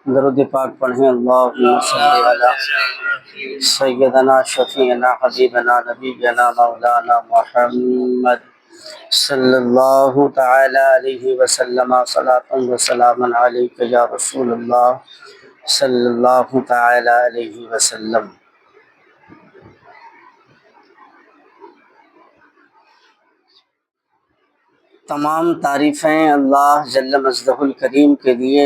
درود پاک پڑھیں اللہم صلی علی سیدنا شفیعنا حبیبنا نبینا مولانا محمد صلی اللہ تعالی علیہ وسلم صلاۃ و سلام علیک یا رسول اللہ صلی اللہ تعالی علیہ وسلم۔ تمام تعریفیں اللہ جل مجدہ الکریم کے لیے،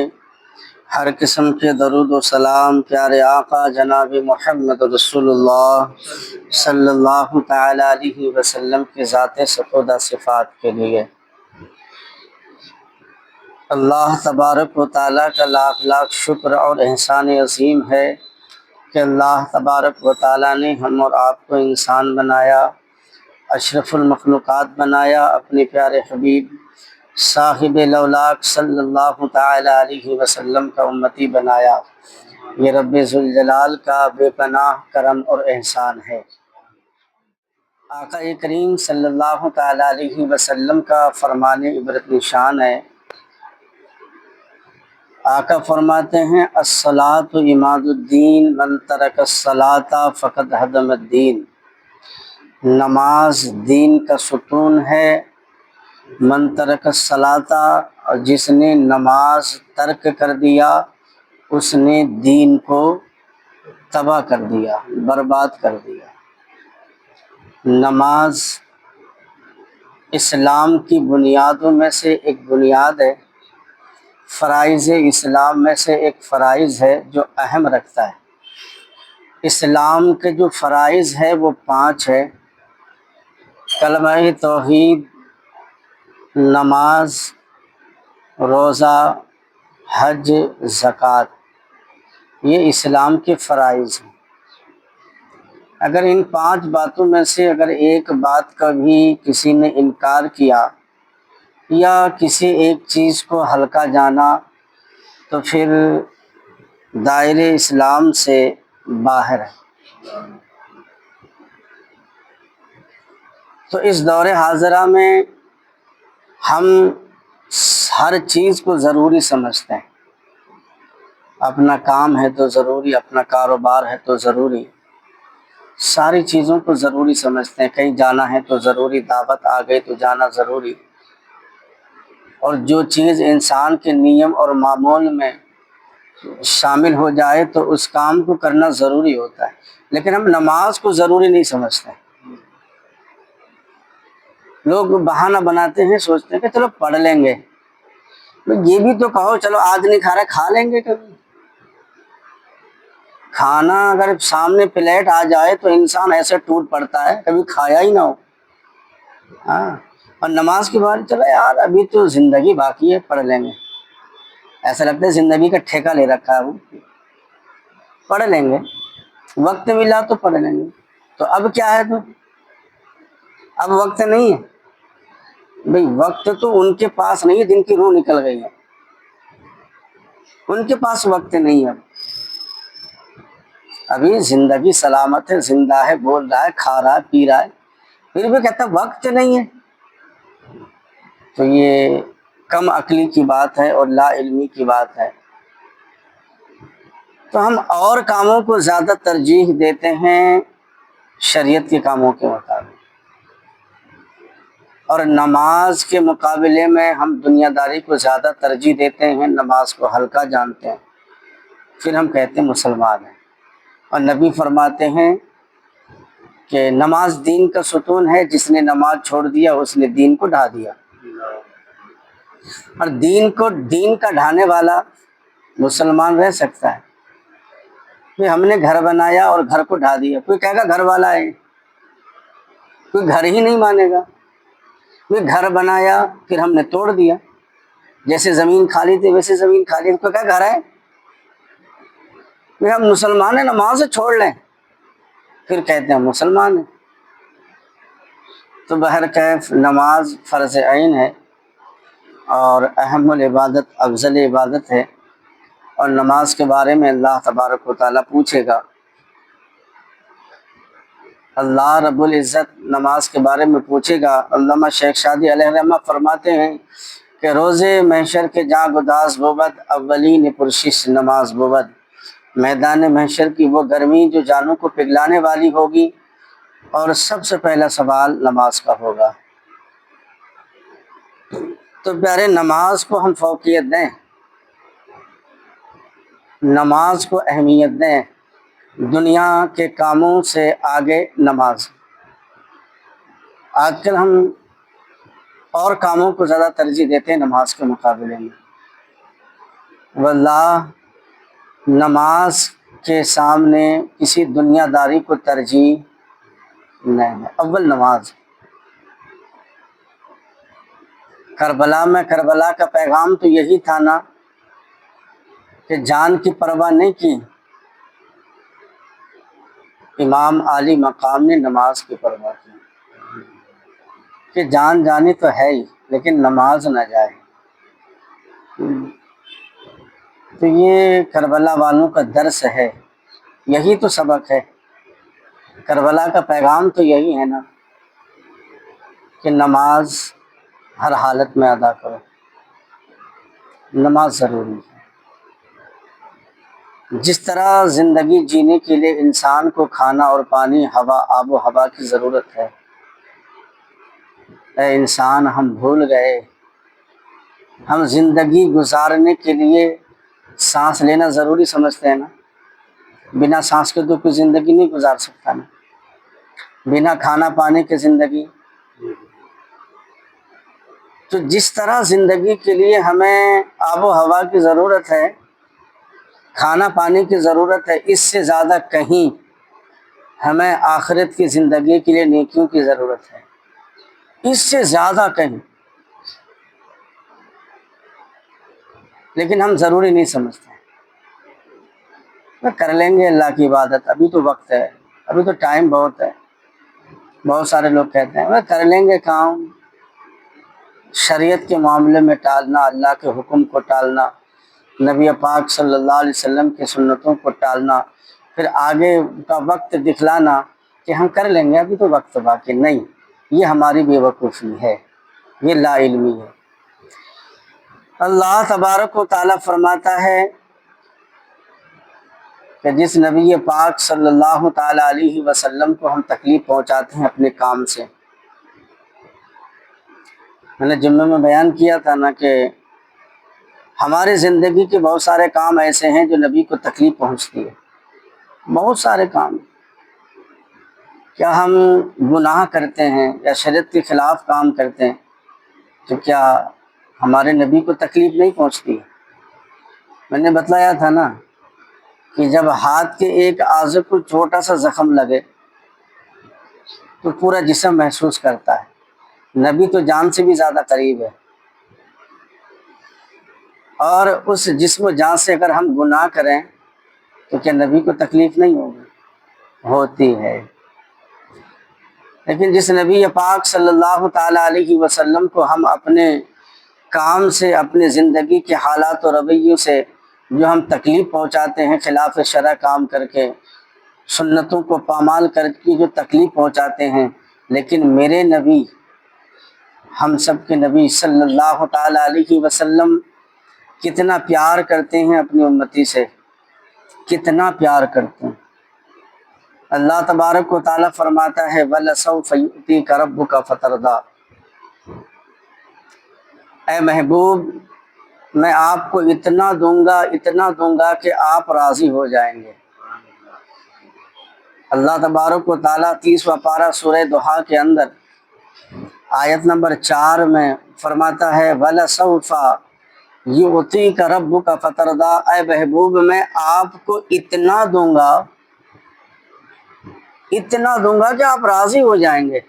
ہر قسم کے درود و سلام پیارے آقا جناب محمد رسول اللہ صلی اللہ تعالی علیہ وسلم کے ذات سپردہ صفات کے لیے۔ اللہ تبارک و تعالیٰ کا لاکھ لاکھ شکر اور احسان عظیم ہے کہ اللہ تبارک و تعالیٰ نے ہم اور آپ کو انسان بنایا، اشرف المخلوقات بنایا، اپنے پیارے حبیب صاحب لولاک صلی اللہ تعالی علیہ وسلم کا امتی بنایا۔ یہ رب ذوالجلال کا بے پناہ کرم اور احسان ہے۔ آقا کریم صلی اللہ تعالی علیہ وسلم کا فرمان عبرت نشان ہے۔ آقا فرماتے ہیں الصلاۃ عماد الدین من ترک الصلاۃ فقد ہدم الدین۔ نماز دین کا ستون ہے۔ من ترک الصلاۃ، اور جس نے نماز ترک کر دیا اس نے دین کو تباہ کر دیا، برباد کر دیا۔ نماز اسلام کی بنیادوں میں سے ایک بنیاد ہے، فرائض اسلام میں سے ایک فرائض ہے جو اہم رکھتا ہے۔ اسلام کے جو فرائض ہے وہ 5 ہے: کلمہ توحید، نماز، روزہ، حج، زکوٰۃ، یہ اسلام کے فرائض ہیں۔ اگر ان 5 باتوں میں سے اگر ایک بات کا بھی کسی نے انکار کیا یا کسی ایک چیز کو ہلکا جانا تو پھر دائرے اسلام سے باہر ہے۔ تو اس دور حاضرہ میں ہم ہر چیز کو ضروری سمجھتے ہیں۔ اپنا کام ہے تو ضروری، اپنا کاروبار ہے تو ضروری، ساری چیزوں کو ضروری سمجھتے ہیں۔ کہیں جانا ہے تو ضروری، دعوت آ گئی تو جانا ضروری، اور جو چیز انسان کے نیم اور معمول میں شامل ہو جائے تو اس کام کو کرنا ضروری ہوتا ہے۔ لیکن ہم نماز کو ضروری نہیں سمجھتے۔ لوگ بہانہ بناتے ہیں، سوچتے ہیں کہ چلو پڑھ لیں گے۔ یہ بھی تو کہو چلو آج نہیں کھا رہے، کھا لیں گے کبھی۔ کھانا اگر سامنے پلیٹ آ جائے تو انسان ایسے ٹوٹ پڑتا ہے کبھی کھایا ہی نہ ہو۔ اور نماز کے بعد چلو یار ابھی تو زندگی باقی ہے، پڑھ لیں گے۔ ایسا لگتا ہے زندگی کا ٹھیکہ لے رکھا ہے، وہ پڑھ لیں گے، وقت ملا تو پڑھ لیں گے۔ تو اب کیا ہے؟ تو اب وقت نہیں ہے بھئی، وقت تو ان کے پاس نہیں ہے جن کی روح نکل گئی ہے، ان کے پاس وقت نہیں ہے۔ ابھی زندگی سلامت ہے، زندہ ہے، بول رہا ہے، کھا رہا ہے، پی رہا ہے، پھر بھی کہتا ہے وقت نہیں ہے۔ تو یہ کم عقلی کی بات ہے اور لا علمی کی بات ہے۔ تو ہم اور کاموں کو زیادہ ترجیح دیتے ہیں شریعت کے کاموں کے مطابق، اور نماز کے مقابلے میں ہم دنیا داری کو زیادہ ترجیح دیتے ہیں، نماز کو ہلکا جانتے ہیں، پھر ہم کہتے ہیں مسلمان ہیں۔ اور نبی فرماتے ہیں کہ نماز دین کا ستون ہے، جس نے نماز چھوڑ دیا اس نے دین کو ڈھا دیا۔ اور دین کا ڈھانے والا مسلمان رہ سکتا ہے؟ کہ ہم نے گھر بنایا اور گھر کو ڈھا دیا، کوئی کہے گا گھر والا ہے، کوئی گھر ہی نہیں مانے گا۔ کوئی گھر بنایا پھر ہم نے توڑ دیا، جیسے زمین خالی تھی ویسے زمین خالی تھی، کوئی کہا گھر ہے؟ ہم مسلمان ہیں، نماز چھوڑ لیں پھر کہتے ہیں مسلمان ہیں۔ تو بہرکیف نماز فرض عین ہے اور اہم العبادت، افضل عبادت ہے، اور نماز کے بارے میں اللہ تبارک و تعالیٰ پوچھے گا۔ اللہ رب العزت نماز کے بارے میں پوچھے گا۔ علامہ شیخ شادی علیہ الرحمہ فرماتے ہیں کہ روز محشر کے جاں گداز بود اولین پرشش نماز بود، میدان محشر کی وہ گرمی جو جانوں کو پگھلانے والی ہوگی، اور سب سے پہلا سوال نماز کا ہوگا۔ تو پیارے نماز کو ہم فوقیت دیں، نماز کو اہمیت دیں، دنیا کے کاموں سے آگے نماز۔ آج کل ہم اور کاموں کو زیادہ ترجیح دیتے ہیں نماز کے مقابلے میں، واللہ نماز کے سامنے کسی دنیا داری کو ترجیح نہیں ہے، اول نماز۔ کربلا میں کربلا کا پیغام تو یہی تھا نا کہ جان کی پرواہ نہیں کی، امام عالی مقام نے نماز کی پرواہ کی کہ جان جانی تو ہے ہی لیکن نماز نہ جائے۔ تو یہ کربلا والوں کا درس ہے، یہی تو سبق ہے، کربلا کا پیغام تو یہی ہے نا کہ نماز ہر حالت میں ادا کرو، نماز ضروری ہے۔ جس طرح زندگی جینے کے لیے انسان کو کھانا اور پانی، ہوا، آب و ہوا کی ضرورت ہے، اے انسان ہم بھول گئے، ہم زندگی گزارنے کے لیے سانس لینا ضروری سمجھتے ہیں نا، بنا سانس کے تو کوئی زندگی نہیں گزار سکتا نا، بنا کھانا پانے کے زندگی۔ تو جس طرح زندگی کے لیے ہمیں آب و ہوا کی ضرورت ہے، کھانا پانی کی ضرورت ہے، اس سے زیادہ کہیں ہمیں آخرت کی زندگی کے لیے نیکیوں کی ضرورت ہے، اس سے زیادہ کہیں، لیکن ہم ضروری نہیں سمجھتے۔ کر لیں گے اللہ کی عبادت، ابھی تو وقت ہے، ابھی تو ٹائم بہت ہے۔ بہت سارے لوگ کہتے ہیں کر لیں گے کام، شریعت کے معاملے میں ٹالنا، اللہ کے حکم کو ٹالنا، نبی پاک صلی اللہ علیہ وسلم کی سنتوں کو ٹالنا، پھر آگے کا وقت دکھلانا کہ ہم کر لیں گے، ابھی تو وقت باقی نہیں۔ یہ ہماری بے وقوفی ہے، یہ لا علمی ہے۔ اللہ تبارک و تعالیٰ فرماتا ہے کہ جس نبی پاک صلی اللہ تعالیٰ علیہ وسلم کو ہم تکلیف پہنچاتے ہیں اپنے کام سے، میں نے جمعے میں بیان کیا تھا نا کہ ہمارے زندگی کے بہت سارے کام ایسے ہیں جو نبی کو تکلیف پہنچتی ہے، بہت سارے کام۔ کیا ہم گناہ کرتے ہیں یا شریعت کے خلاف کام کرتے ہیں تو کیا ہمارے نبی کو تکلیف نہیں پہنچتی؟ میں نے بتلایا تھا نا کہ جب ہاتھ کے ایک اعضے کو چھوٹا سا زخم لگے تو پورا جسم محسوس کرتا ہے، نبی تو جان سے بھی زیادہ قریب ہے، اور اس جسم و جان سے اگر ہم گناہ کریں تو کیا نبی کو تکلیف نہیں ہوگی؟ ہوتی ہے۔ لیکن جس نبی پاک صلی اللہ تعالیٰ علیہ وسلم کو ہم اپنے کام سے، اپنے زندگی کے حالات و رویوں سے جو ہم تکلیف پہنچاتے ہیں، خلاف شرع کام کر کے، سنتوں کو پامال کر کے جو تکلیف پہنچاتے ہیں، لیکن میرے نبی، ہم سب کے نبی صلی اللہ تعالیٰ علیہ وسلم کتنا پیار کرتے ہیں اپنی امتی سے، کتنا پیار کرتے ہیں۔ اللہ تبارک و تعالیٰ فرماتا ہے وَلَسَوْفَ يُؤْتِيكَ رَبُّكَ فَتَرْضَىٰ، اے محبوب میں آپ کو اتنا دوں گا کہ آپ راضی ہو جائیں گے۔ اللہ تبارک و تعالیٰ 30واں پارہ سورہ دحا کے اندر آیت نمبر 4 میں فرماتا ہے وَلَسَوْفَ يُؤْتِيكَ رَبُّكَ فَتَرْضَىٰ، اے محبوب میں آپ کو اتنا دوں گا کہ آپ راضی ہو جائیں گے۔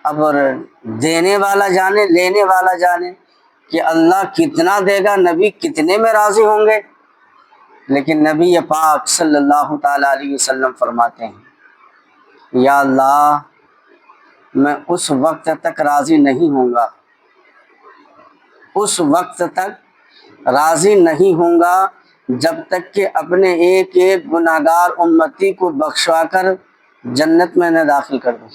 اب دینے والا جانے، لینے والا جانے کہ اللہ کتنا دے گا، نبی کتنے میں راضی ہوں گے، لیکن نبی پاک صلی اللہ تعالیٰ علیہ وسلم فرماتے ہیں یا اللہ میں اس وقت تک راضی نہیں ہوں گا، اس وقت تک راضی نہیں ہوں گا جب تک کہ اپنے ایک ایک گناہگار امتی کو بخشوا کر جنت میں نہ داخل کر دوں۔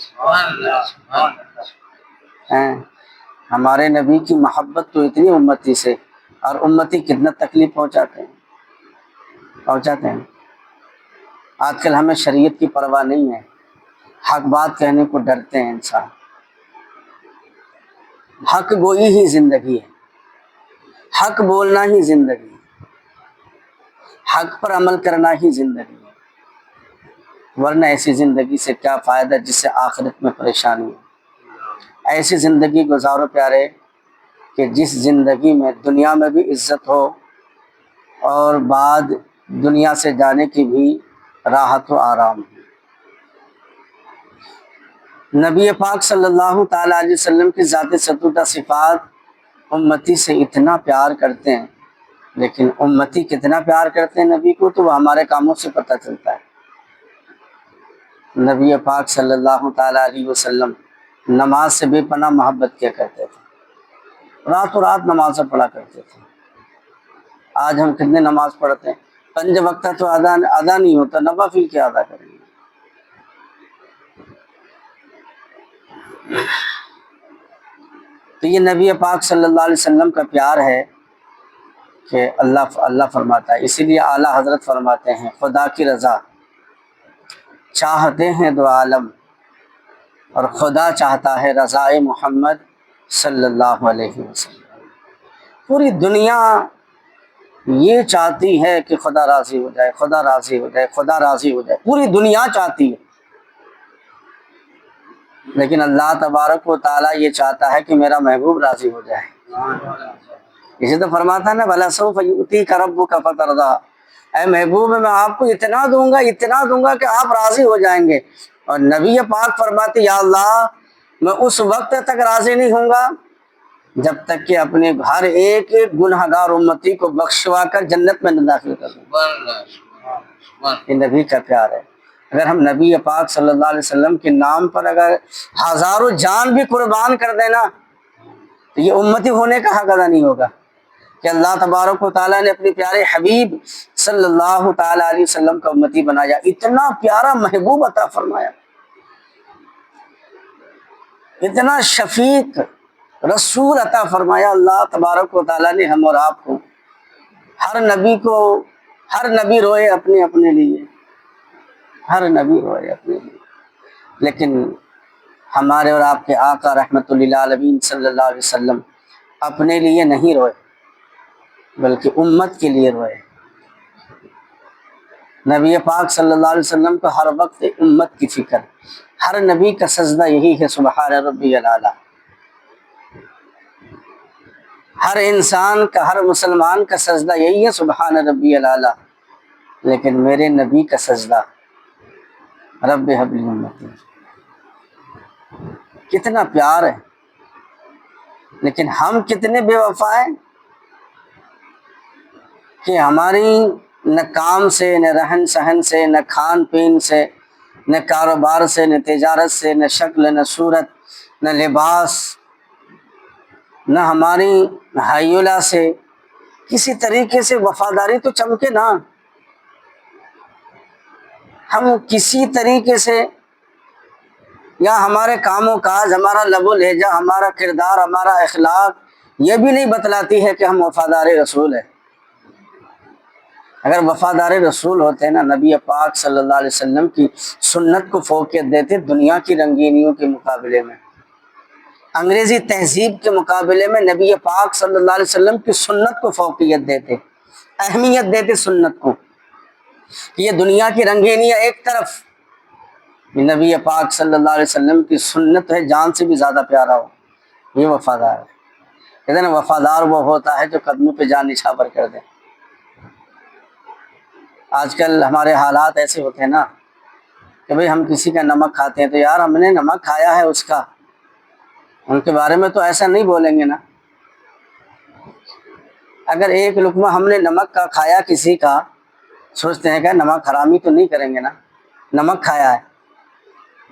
ہمارے نبی کی محبت تو اتنی امتی سے، اور امتی کتنا تکلیف پہنچاتے ہیں۔ آج کل ہمیں شریعت کی پرواہ نہیں ہے، حق بات کہنے کو ڈرتے ہیں انسان۔ حق گوئی ہی زندگی ہے، حق بولنا ہی زندگی ہے، حق پر عمل کرنا ہی زندگی ہے، ورنہ ایسی زندگی سے کیا فائدہ جس سے آخرت میں پریشانی ہو۔ ایسی زندگی گزارو پیارے کہ جس زندگی میں دنیا میں بھی عزت ہو اور بعد دنیا سے جانے کی بھی راحت و آرام ہو۔ نبی پاک صلی اللہ تعالیٰ علیہ وسلم کی ذات ستودہ صفات امتی سے اتنا پیار کرتے ہیں، لیکن امتی کتنا پیار کرتے ہیں نبی کو تو وہ ہمارے کاموں سے پتہ چلتا ہے۔ نبی پاک صلی اللہ تعالیٰ علیہ وسلم نماز سے بے پناہ محبت کیا کرتے تھے، راتوں رات نمازیں پڑھا کرتے تھے۔ آج ہم کتنے نماز پڑھتے ہیں؟ 5 وقت تو ادا نہیں ہوتا، نوافل کیا ادا کریں گے؟ تو یہ نبی پاک صلی اللہ علیہ وسلم کا پیار ہے کہ اللہ فرماتا ہے، اسی لیے اعلیٰ حضرت فرماتے ہیں خدا کی رضا چاہتے ہیں دو عالم، اور خدا چاہتا ہے رضائے محمد صلی اللہ علیہ وسلم۔ پوری دنیا یہ چاہتی ہے کہ خدا راضی ہو جائے، خدا راضی ہو جائے، خدا راضی ہو جائے، پوری دنیا چاہتی ہے، لیکن اللہ تبارک و تعالیٰ یہ چاہتا ہے کہ میرا محبوب راضی ہو جائے۔ اسی تو فرماتا ہے نا وَلَسَوْفَ يُؤْتِيكَ رَبُّكَ فَتَرْضَىٰ، اے محبوب میں آپ کو اتنا دوں گا کہ آپ راضی ہو جائیں گے۔ اور نبی پاک فرماتے یا اللہ میں اس وقت تک راضی نہیں ہوں گا جب تک کہ اپنے ہر ایک گنہگار امتی کو بخشوا کر جنت میں نہ داخل کر دوں۔ یہ نبی کا پیار ہے۔ اگر ہم نبی پاک صلی اللہ علیہ وسلم کے نام پر اگر ہزاروں جان بھی قربان کر دینا تو یہ امتی ہونے کا حق ادا نہیں ہوگا کہ اللہ تبارک و تعالیٰ نے اپنے پیارے حبیب صلی اللہ تعالیٰ علیہ وسلم کا امتی بنایا، اتنا پیارا محبوب عطا فرمایا، اتنا شفیق رسول عطا فرمایا اللہ تبارک و تعالیٰ نے ہم اور آپ کو۔ ہر نبی روئے اپنے لیے، ہر نبی روئے اپنے لیے، لیکن ہمارے اور آپ کے آقا رحمت للعالمین صلی اللہ علیہ وسلم اپنے لیے نہیں روئے بلکہ امت کے لیے روئے۔ نبی پاک صلی اللہ علیہ وسلم کو ہر وقت امت کی فکر، ہر نبی کا سجدہ یہی ہے سبحان ربی الاعلیٰ، ہر انسان کا، ہر مسلمان کا سجدہ یہی ہے سبحان ربی الاعلیٰ، لیکن میرے نبی کا سجدہ رب حب لی امتی۔ کتنا پیار ہے، لیکن ہم کتنے بے وفا ہیں کہ ہماری نہ کام سے، نہ رہن سہن سے، نہ کھان پین سے، نہ کاروبار سے، نہ تجارت سے، نہ شکل، نہ صورت، نہ لباس، نہ ہماری حیولہ سے کسی طریقے سے وفاداری تو چمکے نا۔ ہم کسی طریقے سے یا ہمارے کام و کاج، ہمارا لب و لہجہ، ہمارا کردار، ہمارا اخلاق یہ بھی نہیں بتلاتی ہے کہ ہم وفادار رسول ہیں۔ اگر وفادار رسول ہوتے نا، نبی پاک صلی اللہ علیہ وسلم کی سنت کو فوقیت دیتے دنیا کی رنگینیوں کے مقابلے میں، انگریزی تہذیب کے مقابلے میں نبی پاک صلی اللہ علیہ وسلم کی سنت کو فوقیت دیتے، اہمیت دیتے سنت کو، کہ یہ دنیا کی رنگینیاں ایک طرف، نبی پاک صلی اللہ علیہ وسلم کی سنت ہے جان سے بھی زیادہ پیارا ہو، یہ وفادار ہے۔ کہتے ہیں وفادار وہ ہوتا ہے جو قدموں پہ جان نچھاور کر دے۔ آج کل ہمارے حالات ایسے ہوتے ہیں نا کہ بھئی ہم کسی کا نمک کھاتے ہیں تو یار ہم نے نمک کھایا ہے اس کا، ان کے بارے میں تو ایسا نہیں بولیں گے نا۔ اگر ایک لقمہ ہم نے نمک کا کھایا کسی کا، سوچتے ہیں کہ نمک حرامی تو نہیں کریں گے نا، نمک کھایا ہے،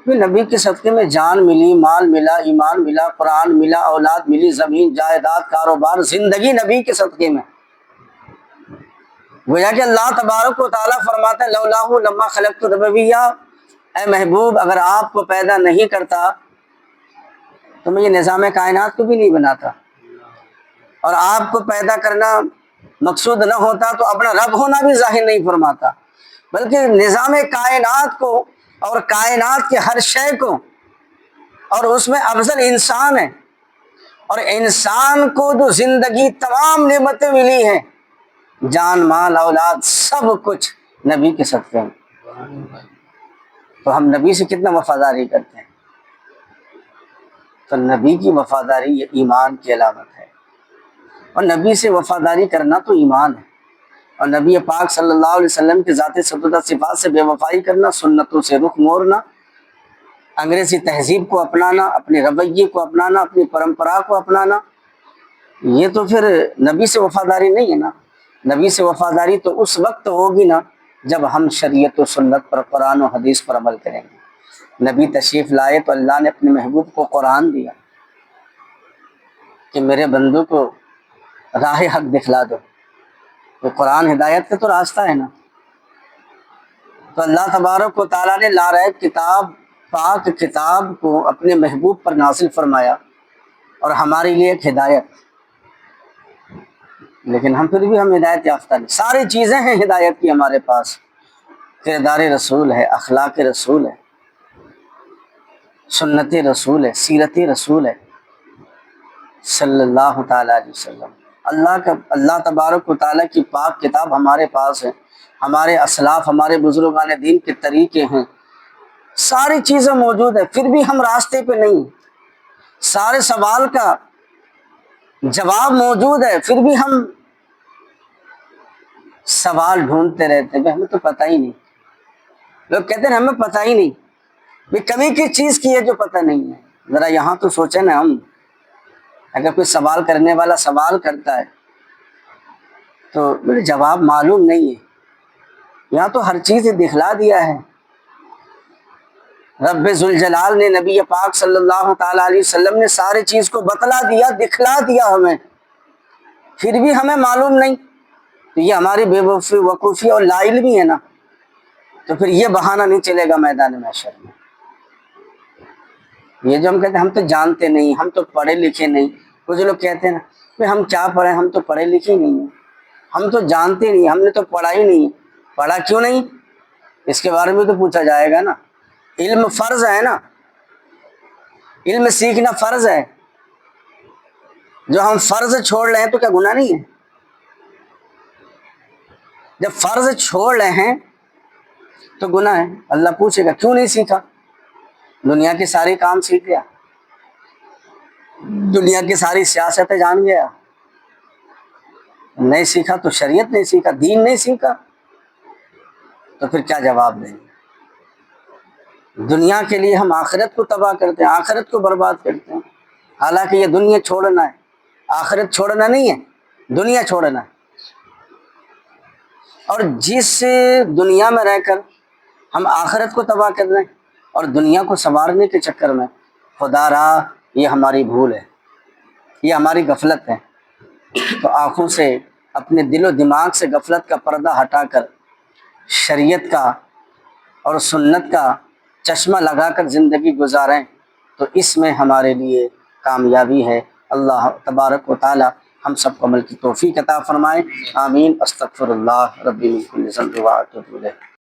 نبی کے صدقے میں جان ملی، مال ملا، ایمان ملا، قرآن ملا، اولاد ملی، زمین جائیداد، کاروبار، زندگی نبی کے صدقے میں۔ گویا کہ اللہ تبارک و تعالیٰ فرماتا ہے لولاہ لما خلقت الربوبیہ، اے محبوب اگر آپ کو پیدا نہیں کرتا تو میں یہ نظام کائنات کو بھی نہیں بناتا، اور آپ کو پیدا کرنا مقصود نہ ہوتا تو اپنا رب ہونا بھی ظاہر نہیں فرماتا، بلکہ نظام کائنات کو اور کائنات کے ہر شے کو، اور اس میں افضل انسان ہے، اور انسان کو جو زندگی تمام نعمتیں ملی ہیں، جان مال اولاد سب کچھ نبی کے صدقے میں، تو ہم نبی سے کتنا وفاداری کرتے ہیں۔ تو نبی کی وفاداری یہ ایمان کی علامت ہے، اور نبی سے وفاداری کرنا تو ایمان ہے، اور نبی پاک صلی اللہ علیہ وسلم کی ذات صفات سے بے وفائی کرنا، سنتوں سے رخ موڑنا، انگریزی تہذیب کو اپنانا، اپنے رویے کو اپنانا، اپنی پرمپرا کو اپنانا، یہ تو پھر نبی سے وفاداری نہیں ہے نا۔ نبی سے وفاداری تو اس وقت ہوگی نا جب ہم شریعت و سنت پر، قرآن و حدیث پر عمل کریں گے۔ نبی تشریف لائے تو اللہ نے اپنے محبوب کو قرآن دیا کہ میرے بندوں کو راہ حق دکھلا دو، تو قرآن ہدایت کا تو راستہ ہے نا۔ تو اللہ تبارک و تعالیٰ نے لاریب کتاب، پاک کتاب کو اپنے محبوب پر نازل فرمایا، اور ہمارے لیے ایک ہدایت، لیکن ہم پھر بھی ہم ہدایت یافتہ نہیں۔ ساری چیزیں ہیں ہدایت کی ہمارے پاس، کردار رسول ہے، اخلاق رسول ہے، سنت رسول ہے، سیرت رسول ہے صلی اللہ تعالیٰ علیہ وسلم۔ اللہ تبارک و تعالیٰ کی پاک کتاب ہمارے پاس ہے، ہمارے اسلاف، ہمارے بزرگان دین کے طریقے ہیں، ساری چیزیں موجود ہیں، پھر بھی ہم راستے پہ نہیں۔ سارے سوال کا جواب موجود ہے، پھر بھی ہم سوال ڈھونڈتے رہتے ہیں، ہمیں تو پتہ ہی نہیں۔ لوگ کہتے ہیں ہمیں پتہ ہی نہیں، بھی کمی کی چیز کی ہے جو پتہ نہیں ہے۔ ذرا یہاں تو سوچیں نا، ہم اگر کوئی سوال کرنے والا سوال کرتا ہے تو میرے جواب معلوم نہیں ہے، یہاں تو ہر چیز دکھلا دیا ہے۔ رب ذوالجلال نے، نبی پاک صلی اللہ تعالیٰ علیہ وسلم نے ساری چیز کو بتلا دیا، دکھلا دیا ہمیں، پھر بھی ہمیں معلوم نہیں، تو یہ ہماری بے وقوفی اور لا علمی ہے نا۔ تو پھر یہ بہانہ نہیں چلے گا میدان محشر میں۔ یہ جو ہم کہتے ہیں ہم تو جانتے نہیں، ہم تو پڑھے لکھے نہیں، کچھ لوگ کہتے ہیں نا کہ ہم کیا پڑھیں، ہم تو پڑھے لکھے نہیں ہیں، ہم تو جانتے نہیں، ہم نے تو پڑھا ہی نہیں۔ پڑھا کیوں نہیں؟ اس کے بارے میں تو پوچھا جائے گا نا۔ علم فرض ہے نا، علم سیکھنا فرض ہے۔ جو ہم فرض چھوڑ رہے ہیں تو کیا گناہ نہیں ہے؟ جب فرض چھوڑ رہے ہیں تو گناہ ہے۔ اللہ پوچھے گا کیوں نہیں سیکھا؟ دنیا کی ساری کام سیکھ گیا، دنیا کی ساری سیاستیں جان گیا، نہیں سیکھا تو شریعت نہیں سیکھا، دین نہیں سیکھا، تو پھر کیا جواب دیں گے؟ دنیا کے لیے ہم آخرت کو تباہ کرتے ہیں، آخرت کو برباد کرتے ہیں، حالانکہ یہ دنیا چھوڑنا ہے، آخرت چھوڑنا نہیں ہے، دنیا چھوڑنا ہے۔ اور جس دنیا میں رہ کر ہم آخرت کو تباہ کر رہے ہیں اور دنیا کو سنوارنے کے چکر میں، خدا را یہ ہماری بھول ہے، یہ ہماری غفلت ہے۔ تو آنکھوں سے، اپنے دل و دماغ سے غفلت کا پردہ ہٹا کر شریعت کا اور سنت کا چشمہ لگا کر زندگی گزاریں، تو اس میں ہمارے لیے کامیابی ہے۔ اللہ تبارک و تعالی ہم سب کو عمل کی توفیق عطا فرمائے، آمین۔ استغفر اللہ ربی من کل ذنب و اتوب الیہ۔